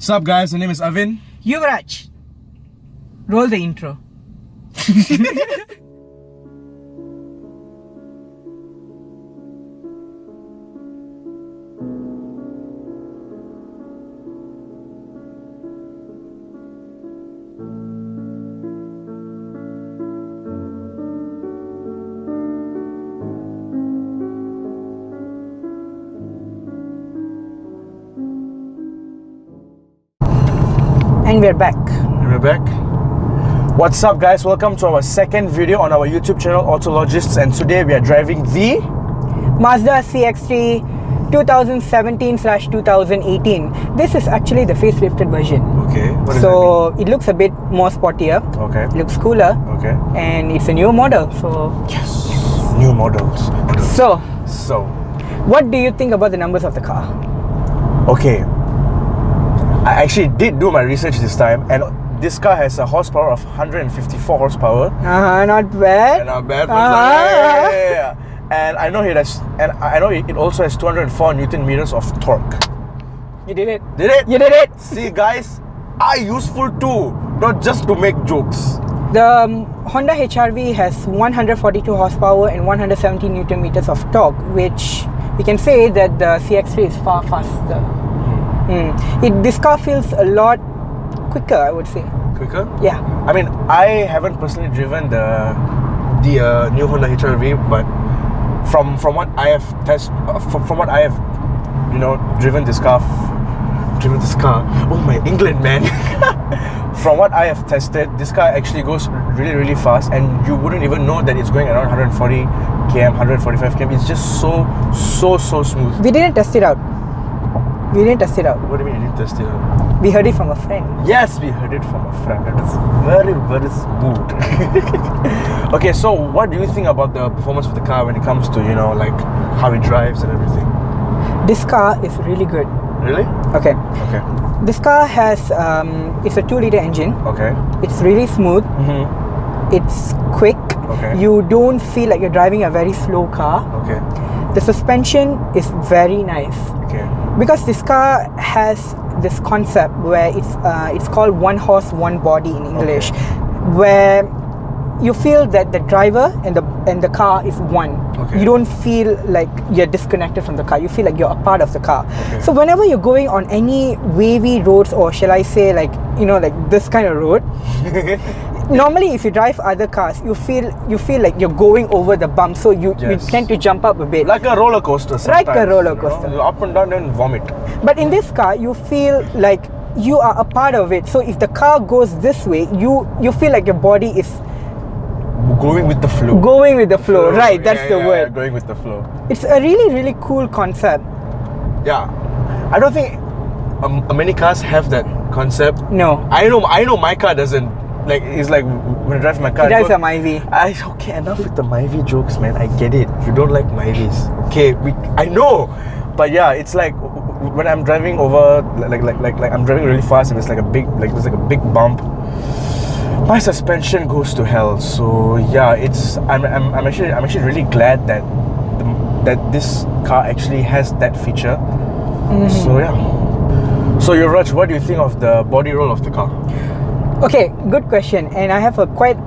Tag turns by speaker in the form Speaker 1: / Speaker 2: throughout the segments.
Speaker 1: What's up, guys? My name is Avin.
Speaker 2: Uveraj. Roll the intro. And we're back.
Speaker 1: What's up, guys? Welcome to our second video on our YouTube channel, Autologists, and today we are driving the
Speaker 2: Mazda CX-3 2017/2018. This is actually the facelifted version.
Speaker 1: Okay. What does
Speaker 2: So it looks a bit more sportier.
Speaker 1: that mean? Okay.
Speaker 2: It looks cooler.
Speaker 1: Okay.
Speaker 2: And it's a new model. So
Speaker 1: Yes. New models.
Speaker 2: So
Speaker 1: what
Speaker 2: what do you think about the numbers of the car?
Speaker 1: Okay. I actually did do my research this time, and this car has a horsepower of 154 horsepower.
Speaker 2: Not bad.
Speaker 1: And not bad.
Speaker 2: Uh-huh.
Speaker 1: Yeah. And I know it also has 204 Newton meters of torque.
Speaker 2: You did it.
Speaker 1: Did it?
Speaker 2: You did it.
Speaker 1: See, guys, are useful too, not just to make jokes.
Speaker 2: The Honda HR-V has 142 horsepower and 170 Newton meters of torque, which we can say that the CX-3 is far faster. This car feels a lot quicker, I would say.
Speaker 1: Quicker?
Speaker 2: Yeah.
Speaker 1: I mean, I haven't personally driven the new Honda HR-V, but from what I have driven this car. Oh my England, man! From what I have tested, this car actually goes really, really fast, and you wouldn't even know that it's going around 140 km, 145 km. It's just so smooth.
Speaker 2: We didn't test it out.
Speaker 1: What do you mean you didn't test it out?
Speaker 2: We heard it from a friend.
Speaker 1: Yes, we heard it from a friend. It is very, very smooth. Okay, so what do you think about the performance of the car when it comes to, like how it drives and everything?
Speaker 2: This car is really good.
Speaker 1: Really?
Speaker 2: Okay. This car has, it's a 2-liter engine.
Speaker 1: Okay.
Speaker 2: It's really smooth. It's quick.
Speaker 1: Okay.
Speaker 2: You don't feel like you're driving a very slow car.
Speaker 1: Okay.
Speaker 2: The suspension is very nice.
Speaker 1: Okay.
Speaker 2: Because this car has this concept where it's called one horse, one body in English, where you feel that the driver and the car is one.
Speaker 1: Okay.
Speaker 2: You don't feel like you're disconnected from the car. You feel like you're a part of the car.
Speaker 1: Okay.
Speaker 2: So whenever you're going on any wavy roads, or shall I say like this kind of road, normally if you drive other cars, you feel like you're going over the bump, so you tend to jump up a bit.
Speaker 1: Like a roller coaster sometimes.
Speaker 2: Like a roller coaster.
Speaker 1: You up and down and vomit.
Speaker 2: But in this car, you feel like you are a part of it. So if the car goes this way, you feel like your body is
Speaker 1: going with the flow.
Speaker 2: Going with the flow, right? That's the word.
Speaker 1: Yeah, going with the flow.
Speaker 2: It's a really, really cool concept.
Speaker 1: Yeah, I don't think many cars have that concept.
Speaker 2: No,
Speaker 1: I know my car doesn't. Like, it's like when I drive my car.
Speaker 2: it drives a Myvi.
Speaker 1: Okay, enough with the Myvi jokes, man. I get it. You don't like Myvis. Okay, I know, but yeah, it's like when I'm driving over, like I'm driving really fast, and there's like a big bump. My suspension goes to hell. So yeah, I'm actually really glad that this car actually has that feature. So yeah. So Uveraj, what do you think of the body roll of the car?
Speaker 2: Okay, good question, and I have a quite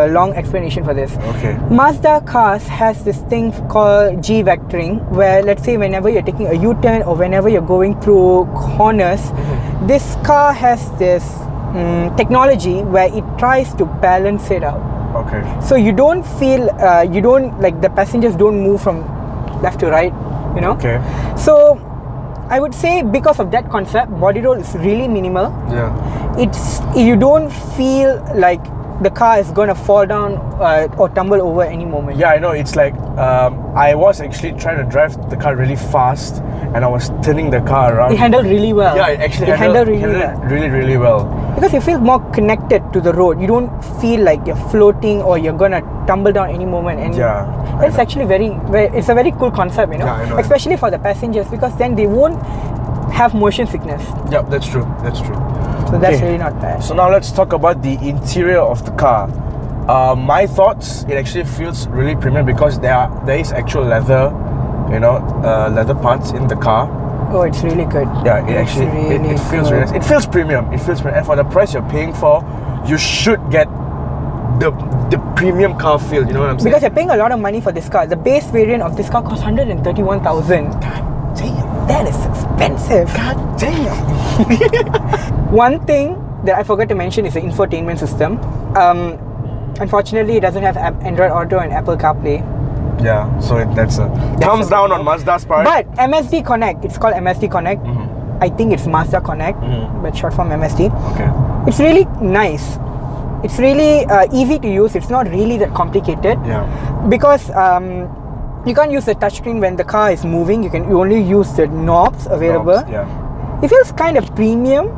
Speaker 2: long explanation for this.
Speaker 1: Okay.
Speaker 2: Mazda cars has this thing called G-vectoring, where let's say whenever you're taking a U-turn or whenever you're going through corners, this car has this technology where it tries to balance it out.
Speaker 1: Okay.
Speaker 2: So you don't feel, the passengers don't move from left to right,
Speaker 1: Okay.
Speaker 2: So I would say because of that concept, body roll is really minimal.
Speaker 1: Yeah.
Speaker 2: You don't feel like the car is gonna fall down or tumble over any moment.
Speaker 1: Yeah, I know. It's like I was actually trying to drive the car really fast, and I was turning the car around.
Speaker 2: It handled really well.
Speaker 1: Yeah, it actually handled really well.
Speaker 2: Because you feel more connected to the road. You don't feel like you're floating or you're gonna tumble down any moment. And it's actually it's a very cool concept,
Speaker 1: Yeah, I know.
Speaker 2: Especially for the passengers, because then they won't have motion sickness.
Speaker 1: Yeah, that's true.
Speaker 2: So that's really not bad.
Speaker 1: So now let's talk about the interior of the car. My thoughts, it actually feels really premium because there is actual leather, leather parts in the car.
Speaker 2: Oh, it's really good.
Speaker 1: Yeah, it actually it feels really nice. It feels premium. It feels premium. And for the price you're paying for, you should get the premium car feel. You know what I'm saying?
Speaker 2: Because you're paying a lot of money for this car. The base variant of this car costs 131,000.
Speaker 1: God damn.
Speaker 2: That is expensive.
Speaker 1: God damn.
Speaker 2: One thing that I forgot to mention is the infotainment system. Unfortunately, it doesn't have Android Auto and Apple CarPlay.
Speaker 1: Yeah, so that's a thumbs down on Mazda's part.
Speaker 2: But MSD Connect, it's called MSD Connect. I think it's Mazda Connect, but short form MSD.
Speaker 1: Okay.
Speaker 2: It's really nice. It's really easy to use. It's not really that complicated.
Speaker 1: Yeah.
Speaker 2: Because you can't use the touchscreen when the car is moving. You only use the knobs available.
Speaker 1: Yeah.
Speaker 2: It feels kind of premium.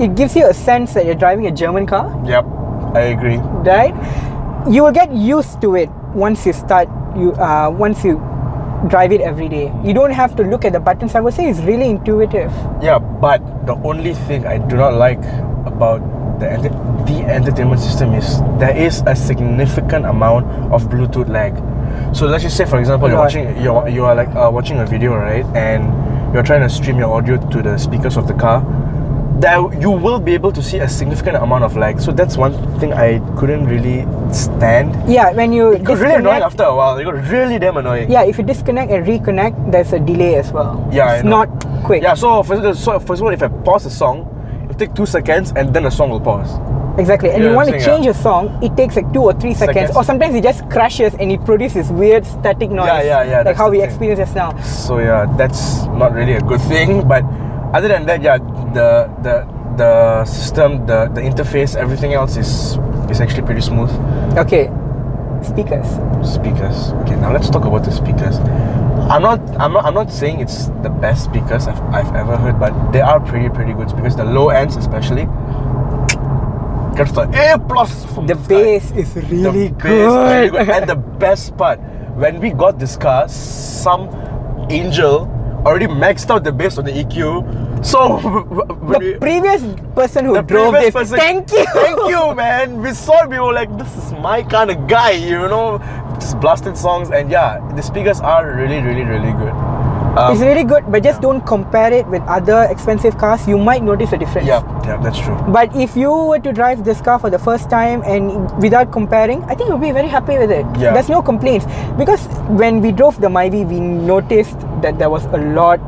Speaker 2: It gives you a sense that you're driving a German car.
Speaker 1: Yep, I agree.
Speaker 2: Right? You will get used to it once you start. Once you drive it every day. You don't have to look at the buttons. I would say it's really intuitive.
Speaker 1: Yeah, but the only thing I do not like about the entertainment system is there is a significant amount of Bluetooth lag. So let's just say, for example, you are like watching a video, right, and you're trying to stream your audio to the speakers of the car. You will be able to see a significant amount of lag. So that's one thing I couldn't really stand.
Speaker 2: Yeah, when you
Speaker 1: it got really annoying after a while. It got really damn annoying.
Speaker 2: Yeah, if you disconnect and reconnect, there's a delay as well.
Speaker 1: Yeah,
Speaker 2: it's not quick.
Speaker 1: Yeah, so first of all, if I pause a song, it'll take 2 seconds and then the song will pause.
Speaker 2: Exactly, and you want to change a song, it takes like 2 or 3 seconds, or sometimes it just crashes and it produces weird static noise.
Speaker 1: Yeah.
Speaker 2: Like how we experience just now.
Speaker 1: So yeah, that's not really a good thing. But other than that, yeah, the system, the interface, everything else is actually pretty smooth.
Speaker 2: Okay, speakers.
Speaker 1: Okay, now let's talk about the speakers. I'm not saying it's the best speakers I've ever heard, but they are pretty good speakers. The low ends especially. Gets the A plus from
Speaker 2: the bass is really good.
Speaker 1: And the best part, when we got this car, some angel already maxed out the bass on the EQ. So
Speaker 2: the previous person who drove this, thank you,
Speaker 1: man. We saw it, we were like, this is my kind of guy, you know, just blasting songs. And yeah, the speakers are really good.
Speaker 2: It's really good, but just don't compare it with other expensive cars. You might notice a difference.
Speaker 1: Yeah, that's true.
Speaker 2: But if you were to drive this car for the first time and without comparing, I think you'll be very happy with it.
Speaker 1: Yeah.
Speaker 2: There's no complaints. Because when we drove the Myvi, we noticed that there was a lot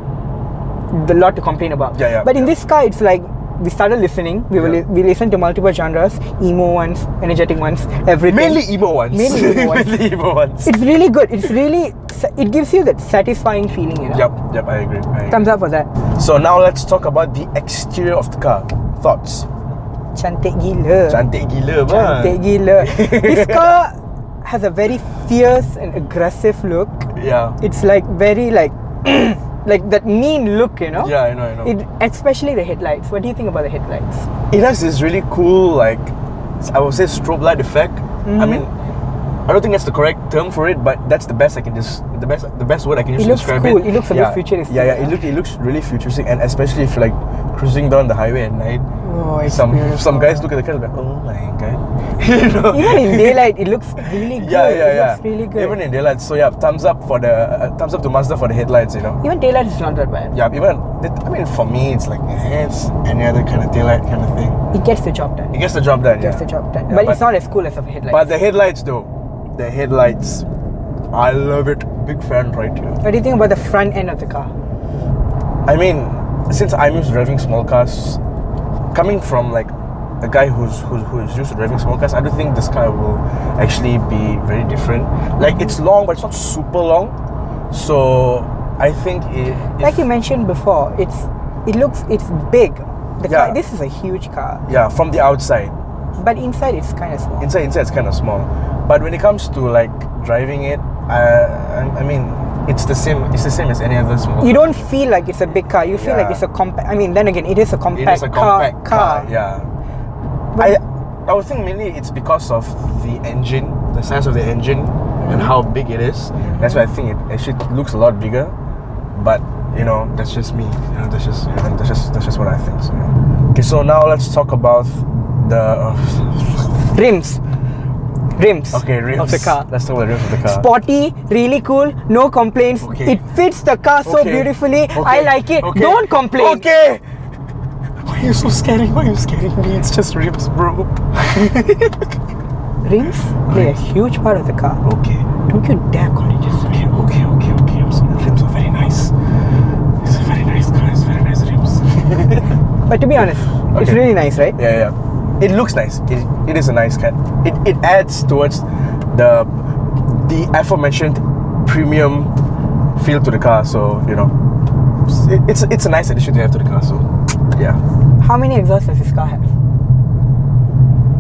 Speaker 2: to complain about. But in this car, it's like we started listening. We listened to multiple genres, emo ones, energetic ones, everything.
Speaker 1: Mainly emo ones. Mainly emo ones.
Speaker 2: It's really good. It gives you that satisfying feeling, you know.
Speaker 1: Yep, I agree.
Speaker 2: Thumbs up for that.
Speaker 1: So now let's talk about the exterior of the car. Thoughts?
Speaker 2: Cantik gila.
Speaker 1: Cantik
Speaker 2: gila. This car has a very fierce and aggressive look.
Speaker 1: Yeah.
Speaker 2: It's like very like that mean look, you know.
Speaker 1: Yeah, I know.
Speaker 2: Especially the headlights. What do you think about the headlights?
Speaker 1: It has this really cool, like, I would say, strobe light effect. I mean, I don't think that's the correct term for it, but that's the best the best word I can use to describe it.
Speaker 2: It looks a bit futuristic.
Speaker 1: Yeah, it looks really futuristic, and especially if you're like cruising down the highway at night.
Speaker 2: Oh, it's
Speaker 1: some
Speaker 2: beautiful.
Speaker 1: guys look at the car and like, oh my god. You know?
Speaker 2: Even in daylight, it looks really good.
Speaker 1: Yeah.
Speaker 2: It looks really good.
Speaker 1: Even in daylight. So yeah, thumbs up to Mazda for the headlights. You know.
Speaker 2: Even daylight is not that bad.
Speaker 1: Yeah, for me, it's like it's any other kind of daylight kind of thing.
Speaker 2: It gets the job done.
Speaker 1: It gets the job done.
Speaker 2: Yeah, but it's not as cool as a headlight.
Speaker 1: But the headlights, though, I love it. Big fan right here.
Speaker 2: What do you think about the front end of the car?
Speaker 1: I mean, since I'm used to driving small cars, coming from like a guy who's used to driving small cars, I don't think this car will actually be very different. Like, it's long, but it's not super long. So I think
Speaker 2: like you mentioned before, it's big. Car, this is a huge car.
Speaker 1: Yeah, from the outside.
Speaker 2: But inside it's kind of small.
Speaker 1: Inside it's kind of small. But when it comes to like driving it, I mean, it's the same as any other small car.
Speaker 2: You don't feel like it's a big car. You feel like it's a compact. I mean, then again, it is a compact car.
Speaker 1: Yeah. But I would think mainly it's because of the engine, the size of the engine, and how big it is. That's why I think it actually looks a lot bigger. But you know, that's just me. You know, that's just what I think. So, yeah. Okay, so now let's talk about the
Speaker 2: rims. rims.
Speaker 1: Okay, rims
Speaker 2: of the car.
Speaker 1: Let's talk about the rims of the car.
Speaker 2: Sporty, really cool, no complaints.
Speaker 1: Okay.
Speaker 2: It fits the car so beautifully. I like it.
Speaker 1: Okay.
Speaker 2: Don't complain.
Speaker 1: Okay. Why are you so scary? Why are you scaring me? It's just rims, bro.
Speaker 2: Rims play a huge part of the car.
Speaker 1: Okay.
Speaker 2: Don't you dare call it just
Speaker 1: Okay. I'm sorry. The rims are very nice. It's a very nice car. It's very nice rims.
Speaker 2: But to be honest, it's really nice, right?
Speaker 1: Yeah. It looks nice. It is a nice car. It adds towards the aforementioned premium feel to the car. So it's a nice addition to have to the car. So yeah.
Speaker 2: How many exhausts does this car have?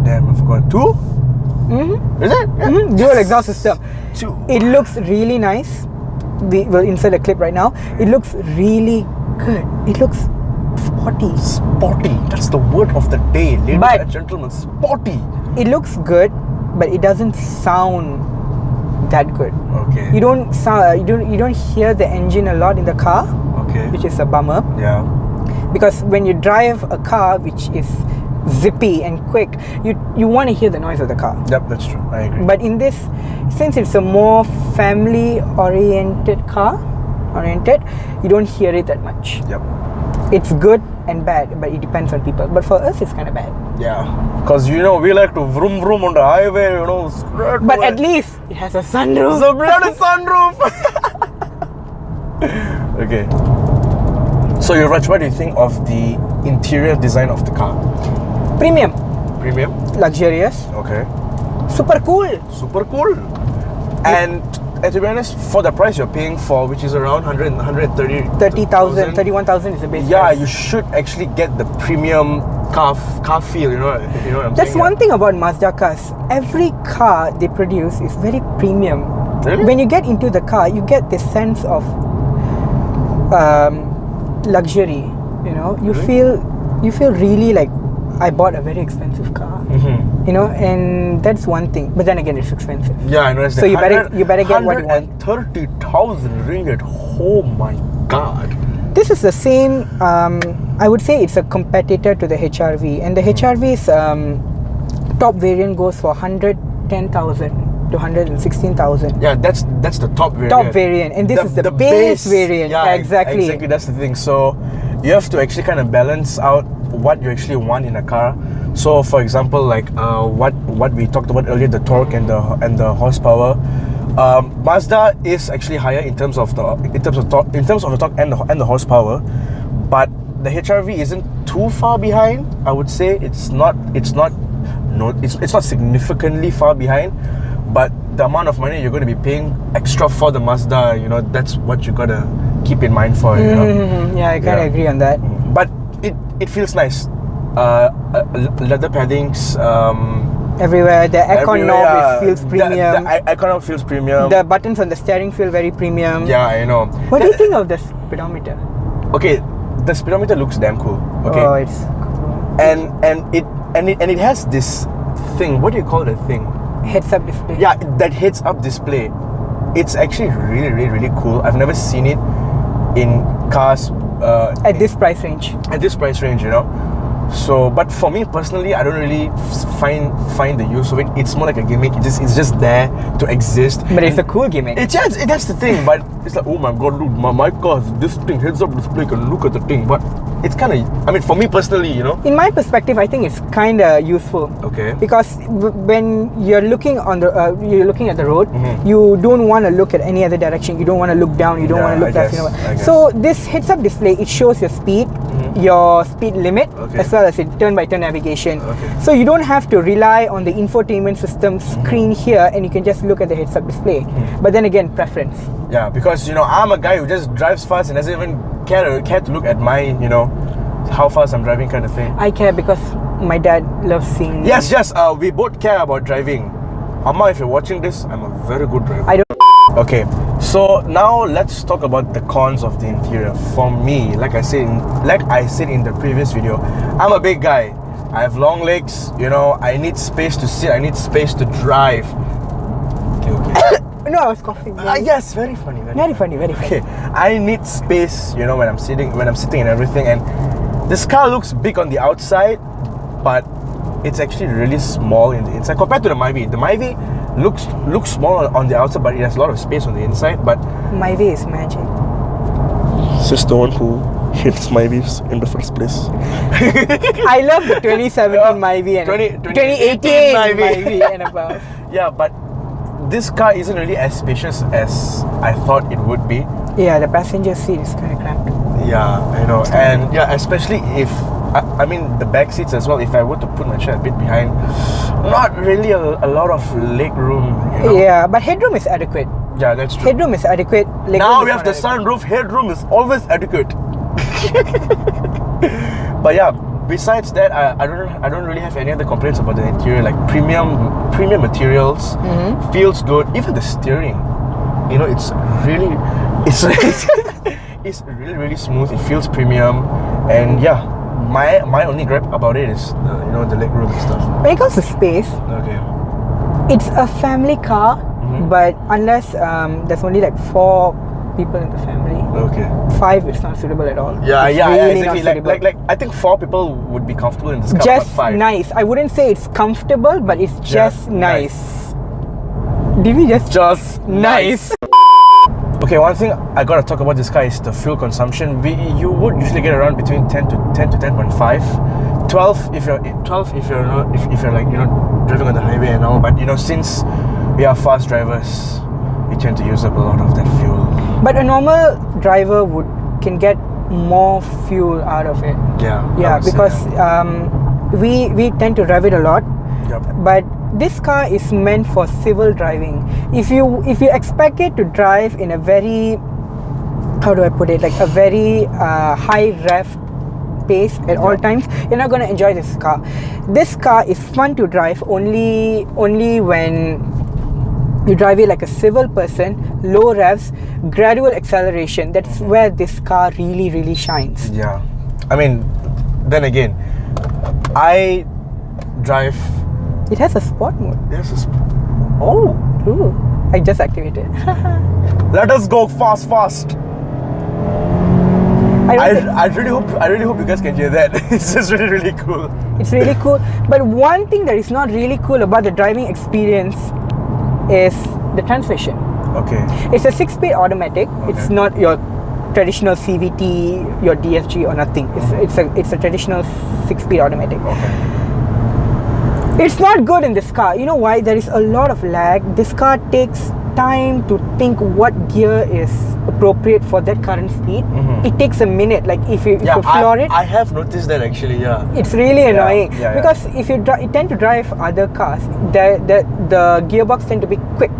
Speaker 1: Damn, I forgot. 2?
Speaker 2: Mm-hmm.
Speaker 1: Is it? Yeah.
Speaker 2: Mm-hmm. Dual exhaust system.
Speaker 1: 2.
Speaker 2: It looks really nice. We will insert a clip right now. It looks really good. It looks sporty.
Speaker 1: Sporty. That's the word of the day, ladies and gentlemen. Sporty.
Speaker 2: It looks good, but it doesn't sound that good.
Speaker 1: Okay.
Speaker 2: You don't hear the engine a lot in the car.
Speaker 1: Okay.
Speaker 2: Which is a bummer.
Speaker 1: Yeah.
Speaker 2: Because when you drive a car which is zippy and quick, you want to hear the noise of the car.
Speaker 1: Yep, that's true. I agree.
Speaker 2: But in this, since it's a more family oriented car, you don't hear it that much.
Speaker 1: Yep.
Speaker 2: It's good and bad, but it depends on people. But for us, it's kind of bad.
Speaker 1: Yeah. Because we like to vroom vroom on the highway,
Speaker 2: But at least it has a sunroof.
Speaker 1: It's a bloody sunroof. Okay. So Uveraj, what do you think of the interior design of the car?
Speaker 2: Premium. Luxurious.
Speaker 1: Okay.
Speaker 2: Super cool.
Speaker 1: And to be honest, for the price you're paying for, which is around 130,000,
Speaker 2: 31,000 is the base
Speaker 1: yeah,
Speaker 2: price.
Speaker 1: you should actually get the premium car feel. You know what I'm saying?
Speaker 2: That's one thing about Mazda cars. Every car they produce is very premium.
Speaker 1: Really?
Speaker 2: When you get into the car, you get this sense of luxury. You feel really like I bought a very expensive car.
Speaker 1: Mm-hmm.
Speaker 2: And that's one thing. But then again, it's expensive.
Speaker 1: Yeah, I know.
Speaker 2: So you better get what you want.
Speaker 1: 130,000 ringgit. Oh my god.
Speaker 2: This is the same. I would say it's a competitor to the HRV, and the HRV's top variant goes for 110,000 to 116,000.
Speaker 1: Yeah, that's the top variant.
Speaker 2: Top variant, and this is the base variant.
Speaker 1: Yeah,
Speaker 2: exactly.
Speaker 1: Exactly. That's the thing. So you have to actually kind of balance out what you actually want in a car. So, for example, like what we talked about earlier, the torque and the horsepower. Mazda is actually higher in terms of the torque and the horsepower, but the HRV isn't too far behind. I would say it's not significantly far behind, but the amount of money you're going to be paying extra for the Mazda, that's what you gotta keep in mind for.
Speaker 2: Yeah, I kind of agree on that.
Speaker 1: But it feels nice. Leather paddings.
Speaker 2: Everywhere. The aircon knob feels premium.
Speaker 1: The aircon knob feels premium.
Speaker 2: The buttons on the steering feel very premium.
Speaker 1: Yeah, I know.
Speaker 2: What do you think of the speedometer?
Speaker 1: Okay, the speedometer looks damn cool. Okay.
Speaker 2: Oh, it's cool.
Speaker 1: And it has this thing. What do you call that thing?
Speaker 2: Heads-up display.
Speaker 1: Yeah, that heads-up display. It's actually really, really, really cool. I've never seen it in cars
Speaker 2: at this price range.
Speaker 1: So, but for me personally, I don't really find the use of it. It's more like a gimmick. It's just there to exist.
Speaker 2: But it's a cool gimmick.
Speaker 1: That's the thing. But it's like, oh my god, dude, my car has this thing, heads-up display, can look at the thing. But it's kind of, for me personally,
Speaker 2: In my perspective, I think it's kind of useful.
Speaker 1: Okay.
Speaker 2: Because when you're looking at the road, you don't want to look at any other direction. You don't want to look down. You don't want to look left. So this heads-up display, it shows your speed, your speed limit, as well as a turn-by-turn navigation.
Speaker 1: Okay.
Speaker 2: So you don't have to rely on the infotainment system screen here, and you can just look at the heads-up display. But then again, preference.
Speaker 1: Yeah, because I'm a guy who just drives fast and doesn't even care to look at my how fast I'm driving kind of thing.
Speaker 2: I care because my dad loves seeing.
Speaker 1: Yes. We both care about driving. Amma, if you're watching this, I'm a very good driver.
Speaker 2: I don't.
Speaker 1: Okay, so now let's talk about the cons of the interior. For me, like I said in the previous video, I'm a big guy. I have long legs. I need space to sit. I need space to drive. Okay.
Speaker 2: No, I was coughing.
Speaker 1: Yes, very funny.
Speaker 2: Very funny.
Speaker 1: Okay, I need space. When I'm sitting and everything. And this car looks big on the outside, but it's actually really small in the inside compared to the Myvi. The Myvi looks small on the outside, but it has a lot of space on the inside. But
Speaker 2: My way is magic.
Speaker 1: Sis the one who hates Myvis in the first place.
Speaker 2: I love the 2017 Myvi and 2018 Myvi and above.
Speaker 1: Yeah, but this car isn't really as spacious as I thought it would be.
Speaker 2: Yeah, the passenger seat is kind of cramped.
Speaker 1: Yeah, I know. And yeah, especially if I mean the back seats as well. If I were to put my chair a bit behind, not really a lot of leg room. You know?
Speaker 2: Yeah, but headroom is adequate.
Speaker 1: Yeah, that's true.
Speaker 2: Headroom is adequate. Leg
Speaker 1: Now
Speaker 2: room
Speaker 1: we
Speaker 2: is
Speaker 1: have the
Speaker 2: not adequate.
Speaker 1: sunroof. Headroom is always adequate. But yeah, besides that, I don't really have any other complaints about the interior. Like premium materials, feels good. Even the steering, you know, it's really it's really smooth. It feels premium, and yeah, my only gripe about it is the leg room and stuff.
Speaker 2: When it comes to space,
Speaker 1: Okay.
Speaker 2: it's a family car, but unless there's only like 4 people in the family,
Speaker 1: Okay.
Speaker 2: 5 it's not suitable at all.
Speaker 1: Yeah,
Speaker 2: It's
Speaker 1: yeah,
Speaker 2: really
Speaker 1: exactly.
Speaker 2: not suitable.
Speaker 1: Like I think 4 people would be comfortable in this car.
Speaker 2: Just
Speaker 1: but 5.
Speaker 2: nice. I wouldn't say it's comfortable, but it's just nice. Did we just nice?
Speaker 1: Okay, one thing I gotta talk about this car is the fuel consumption. You would usually get around between 10 to 10.5, 12 if you're like driving on the highway and all. But since we are fast drivers, we tend to use up a lot of that fuel.
Speaker 2: But a normal driver can get more fuel out of it.
Speaker 1: Yeah.
Speaker 2: Yeah, because we tend to rev it a lot.
Speaker 1: Yep.
Speaker 2: But this car is meant for civil driving. If you expect it to drive in a very, how do I put it, like a very high rev pace at all times, you're not going to enjoy this car. This car is fun to drive only when you drive it like a civil person, low revs, gradual acceleration. That's where this car really shines.
Speaker 1: Yeah. I mean, then again, I drive.
Speaker 2: It has a sport mode.
Speaker 1: Yes. Oh.
Speaker 2: Ooh, I just activated.
Speaker 1: Let us go fast. I really hope you guys can hear that. It's just really cool.
Speaker 2: It's really cool. But one thing that is not really cool about the driving experience is the transmission.
Speaker 1: Okay.
Speaker 2: It's a 6-speed automatic. Okay. It's not your traditional CVT, your DFG or nothing. It's a traditional 6-speed automatic.
Speaker 1: Okay.
Speaker 2: It's not good in this car. You know why? There is a lot of lag. This car takes time to think what gear is appropriate for that current speed. It takes a minute. Like if you floor it,
Speaker 1: I have noticed that actually. Yeah,
Speaker 2: it's really annoying because
Speaker 1: yeah.
Speaker 2: if you tend to drive other cars, the gearbox tend to be quick.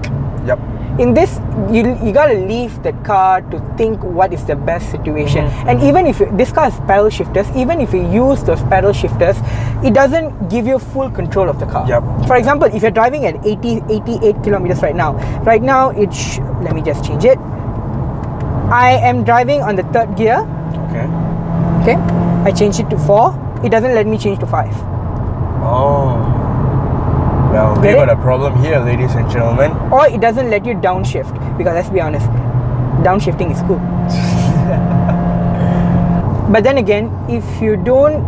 Speaker 1: Yep.
Speaker 2: In this, you gotta leave the car to think what is the best situation. And even if this car has pedal shifters, even if you use those pedal shifters, it doesn't give you full control of the car.
Speaker 1: Yep.
Speaker 2: For example, if you're driving at 88 kilometers right now, let me just change it. I am driving on the 3rd gear. Okay. I changed it to 4. It doesn't let me change to 5.
Speaker 1: Oh. Well, we got a problem here, ladies and gentlemen.
Speaker 2: Or it doesn't let you downshift, because let's be honest, downshifting is cool. But then again, if you don't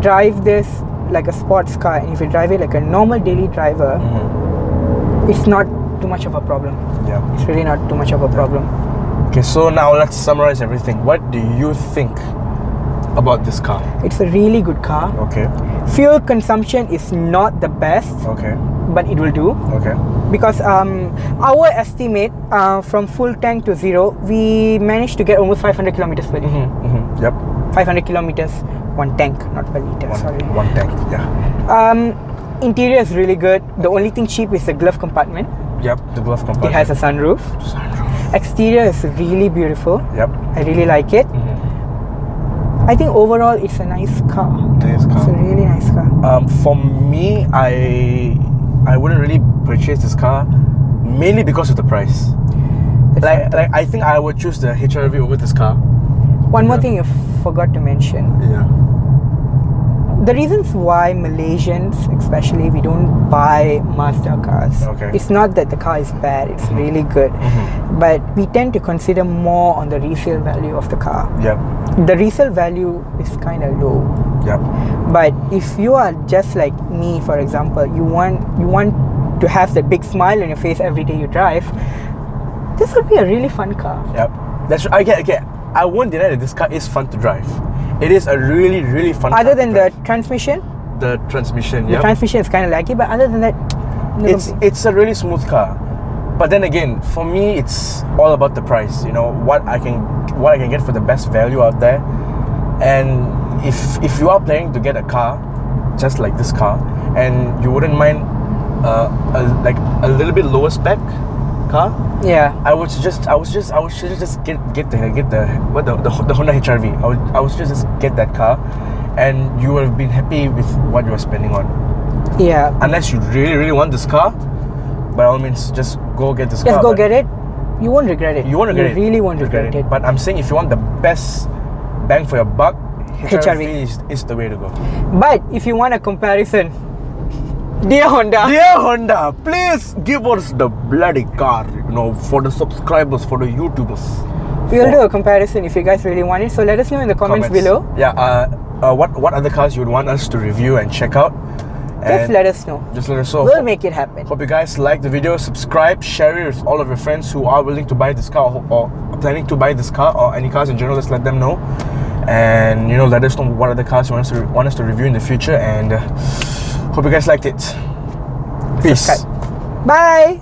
Speaker 2: drive this like a sports car, and if you drive it like a normal daily driver, it's not too much of a problem.
Speaker 1: Yeah.
Speaker 2: It's really not too much of a problem.
Speaker 1: Okay, so now let's summarize everything. What do you think about this car?
Speaker 2: It's a really good car.
Speaker 1: Okay.
Speaker 2: Fuel consumption is not the best.
Speaker 1: Okay.
Speaker 2: But it will do.
Speaker 1: Okay.
Speaker 2: Because our estimate from full tank to zero, we managed to get almost 500 kilometers per liter.
Speaker 1: Yep.
Speaker 2: 500 kilometers, 1 tank, not per liter.
Speaker 1: One tank. Yeah.
Speaker 2: Interior is really good. The only thing cheap is the glove compartment.
Speaker 1: Yep. The glove compartment.
Speaker 2: It has a sunroof. Exterior is really beautiful.
Speaker 1: Yep.
Speaker 2: I really like it. I think overall it's a nice car.
Speaker 1: It's
Speaker 2: a really nice car.
Speaker 1: For me, I wouldn't really purchase this car mainly because of the price. Like I think I would choose the HRV over this car.
Speaker 2: One more thing you forgot to mention.
Speaker 1: Yeah.
Speaker 2: The reasons why Malaysians, especially, we don't buy Mazda cars.
Speaker 1: Okay.
Speaker 2: It's not that the car is bad, it's really good. But we tend to consider more on the resale value of the car.
Speaker 1: Yep.
Speaker 2: the resale value is kind of low.
Speaker 1: Yeah.
Speaker 2: But if you are just like me, for example, you want to have that big smile on your face every day you drive, this would be a really fun car.
Speaker 1: Yep. That's okay. I won't deny that this car is fun to drive. It is a really, really fun
Speaker 2: Other
Speaker 1: car
Speaker 2: than
Speaker 1: to
Speaker 2: the
Speaker 1: drive.
Speaker 2: transmission,
Speaker 1: The transmission,
Speaker 2: the transmission is kind of laggy, but other than that, no complaint.
Speaker 1: it's a really smooth car. But then again, for me, it's all about the price. You know what I can get for the best value out there. And if you are planning to get a car, just like this car, and you wouldn't mind a little bit lower spec car,
Speaker 2: yeah.
Speaker 1: I would just get the Honda HR-V. I would just get that car, and you would have been happy with what you are spending on.
Speaker 2: Yeah.
Speaker 1: Unless you really, really want this car, by all means, just go get this car.
Speaker 2: Just go get it. You won't regret it.
Speaker 1: You won't regret it.
Speaker 2: You really won't regret it.
Speaker 1: But I'm saying if you want the best bang for your buck,
Speaker 2: HR-V
Speaker 1: is the way to go.
Speaker 2: But if you want a comparison, dear Honda,
Speaker 1: Dear Honda, please give us the bloody car, you know, for the subscribers, for the YouTubers.
Speaker 2: we'll do a comparison if you guys really want it. So let us know in the comments below.
Speaker 1: Yeah, what other cars you would want us to review and check out.
Speaker 2: Just let us know.
Speaker 1: Just let us know.
Speaker 2: We'll make it happen.
Speaker 1: Hope you guys like the video. Subscribe, share it with all of your friends who are willing to buy this car or planning to buy this car or any cars in general. Just let them know, and you know, let us know what other cars you want us to review in the future. And hope you guys liked it. Peace.
Speaker 2: Subscribe. Bye.